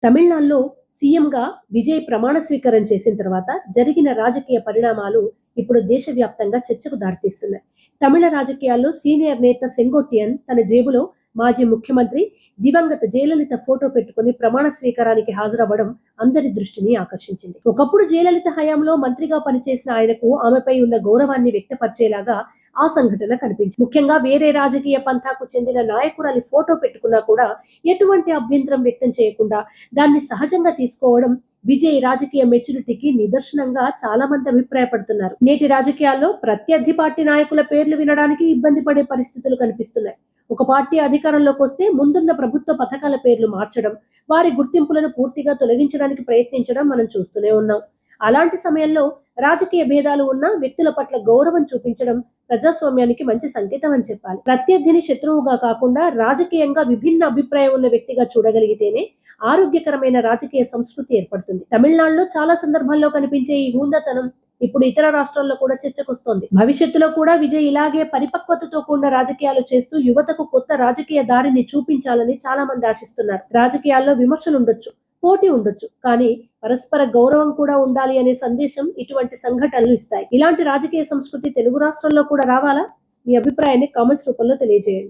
తమిళనాడులో సీఎంగా విజయ్ ప్రమాణ స్వీకారం చేసిన తర్వాత జరిగిన రాజకీయ పరిణామాలు ఇప్పుడు దేశవ్యాప్తంగా చర్చకు దారితీస్తున్నాయి. తమిళ రాజకీయాల్లో సీనియర్ నేత సెంగోట్టియన్ తన జేబులో మాజీ ముఖ్యమంత్రి దివంగత జయలలిత ఫోటో పెట్టుకుని ప్రమాణ స్వీకారానికి హాజరవ్వడం అందరి దృష్టిని ఆకర్షించింది. ఒకప్పుడు జయలలిత హయాంలో మంత్రిగా పనిచేసిన ఆయనకు ఆమెపై ఉన్న గౌరవాన్ని వ్యక్తపరిచేలాగా ఆ సంఘటన కనిపించింది. ముఖ్యంగా వేరే రాజకీయ పంథాకు చెందిన నాయకురాలి ఫోటో పెట్టుకున్నా కూడా ఎటువంటి అభ్యంతరం వ్యక్తం చేయకుండా దాన్ని సహజంగా తీసుకోవడం విజయ్ రాజకీయ మెచ్యూరిటీకి నిదర్శనంగా చాలా మంది అభిప్రాయపడుతున్నారు. నేటి రాజకీయాల్లో ప్రత్యర్థి పార్టీ నాయకుల పేర్లు వినడానికి ఇబ్బంది పడే పరిస్థితులు కనిపిస్తున్నాయి. ఒక పార్టీ అధికారంలోకి వస్తే ముందున్న ప్రభుత్వ పథకాల పేర్లు మార్చడం, వారి గుర్తింపులను పూర్తిగా తొలగించడానికి ప్రయత్నించడం మనం చూస్తూనే ఉన్నాం. అలాంటి సమయంలో రాజకీయ భేదాలు ఉన్న వ్యక్తుల పట్ల గౌరవం చూపించడం ప్రజాస్వామ్యానికి మంచి సంకేతం అని చెప్పాలి. ప్రత్యర్థిని శత్రువుగా కాకుండా రాజకీయంగా విభిన్న అభిప్రాయం ఉన్న వ్యక్తిగా చూడగలిగితేనే ఆరోగ్యకరమైన రాజకీయ సంస్కృతి ఏర్పడుతుంది. తమిళనాడులో చాలా సందర్భాల్లో కనిపించే ఈ హుందాతనం ఇప్పుడు ఇతర రాష్ట్రాల్లో కూడా చర్చకొస్తోంది. భవిష్యత్తులో కూడా విజయ్ ఇలాగే పరిపక్వతతో కూడిన రాజకీయాలు చేస్తూ యువతకు కొత్త రాజకీయ దారిని చూపించాలని చాలా మంది ఆశిస్తున్నారు. రాజకీయాల్లో విమర్శలు ఉండొచ్చు, పోటీ ఉండొచ్చు, కానీ పరస్పర గౌరవం కూడా ఉండాలి అనే సందేశం ఇటువంటి సంఘటనలు ఇస్తాయి. ఇలాంటి రాజకీయ సంస్కృతి తెలుగు రాష్ట్రాల్లో కూడా రావాలా? మీ అభిప్రాయాన్ని కామెంట్స్ రూపంలో తెలియజేయండి.